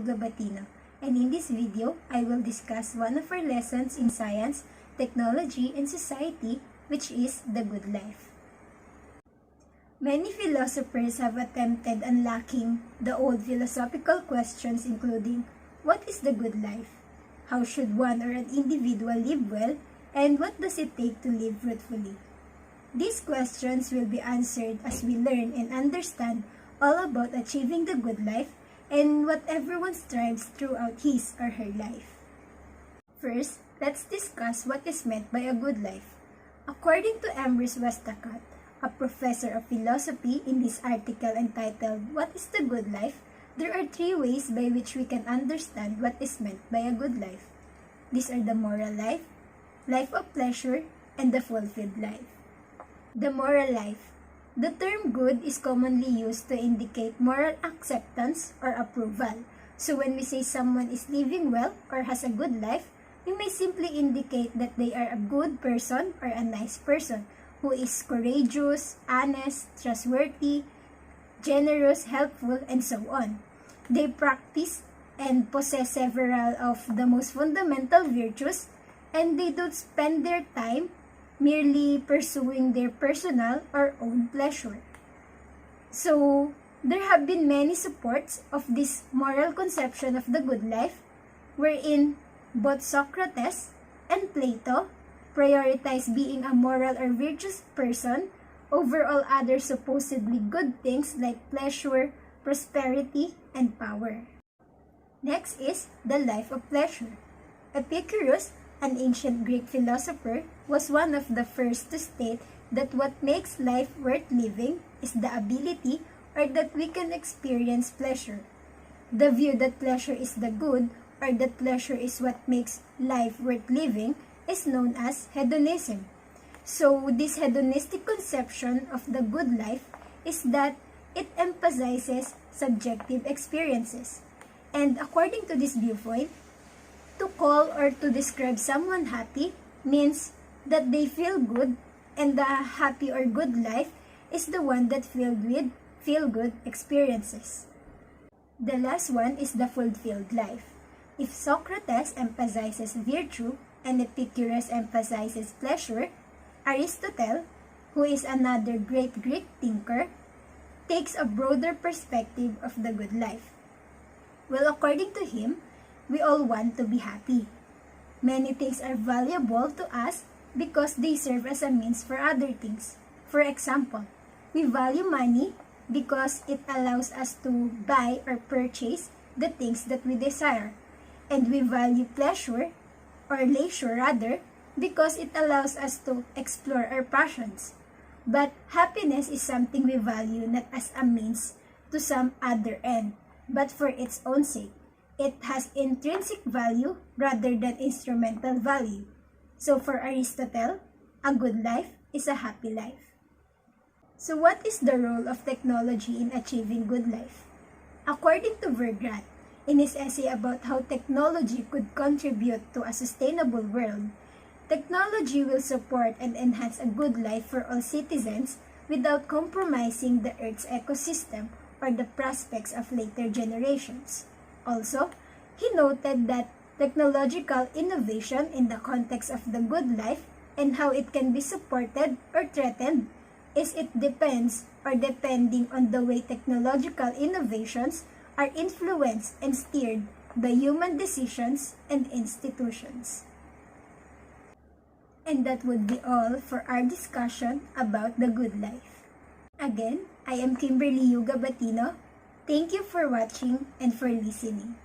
Yuga Batino, and in this video, I will discuss one of our lessons in science, technology, and society, which is the good life. Many philosophers have attempted unlocking the old philosophical questions including, what is the good life? How should one or an individual live well? And what does it take to live fruitfully? These questions will be answered as we learn and understand all about achieving the good life and what everyone strives throughout his or her life. First, let's discuss what is meant by a good life. According to Ambrose Westacott, a professor of philosophy, in this article entitled, What is the Good Life?, there are three ways by which we can understand what is meant by a good life. These are the moral life, life of pleasure, and the fulfilled life. The moral life. The term good is commonly used to indicate moral acceptance or approval. So when we say someone is living well or has a good life, we may simply indicate that they are a good person or a nice person who is courageous, honest, trustworthy, generous, helpful, and so on. They practice and possess several of the most fundamental virtues, and they don't spend their time merely pursuing their personal or own pleasure. So, there have been many supports of this moral conception of the good life, wherein both Socrates and Plato prioritize being a moral or virtuous person over all other supposedly good things like pleasure, prosperity, and power. Next is the life of pleasure. Epicurus, an ancient Greek philosopher, was one of the first to state that what makes life worth living is the ability or that we can experience pleasure. The view that pleasure is the good or that pleasure is what makes life worth living is known as hedonism. So, this hedonistic conception of the good life is that it emphasizes subjective experiences. And according to this viewpoint, to call or to describe someone happy means that they feel good, and the happy or good life is the one that filled with feel-good experiences. The last one is the fulfilled life. If Socrates emphasizes virtue and Epicurus emphasizes pleasure, Aristotle, who is another great Greek thinker, takes a broader perspective of the good life. Well, according to him, we all want to be happy. Many things are valuable to us because they serve as a means for other things. For example, we value money because it allows us to buy or purchase the things that we desire. And we value pleasure, or leisure rather, because it allows us to explore our passions. But happiness is something we value not as a means to some other end, but for its own sake. It has intrinsic value rather than instrumental value. So for Aristotle, a good life is a happy life. So what is the role of technology in achieving good life? According to Vergraet, in his essay about how technology could contribute to a sustainable world, technology will support and enhance a good life for all citizens without compromising the Earth's ecosystem or the prospects of later generations. Also, he noted that technological innovation in the context of the good life and how it can be supported or threatened is it depends or depending on the way technological innovations are influenced and steered by human decisions and institutions. And that would be all for our discussion about the good life. Again, I am Kimberly Yuga Batino. Thank you for watching and for listening.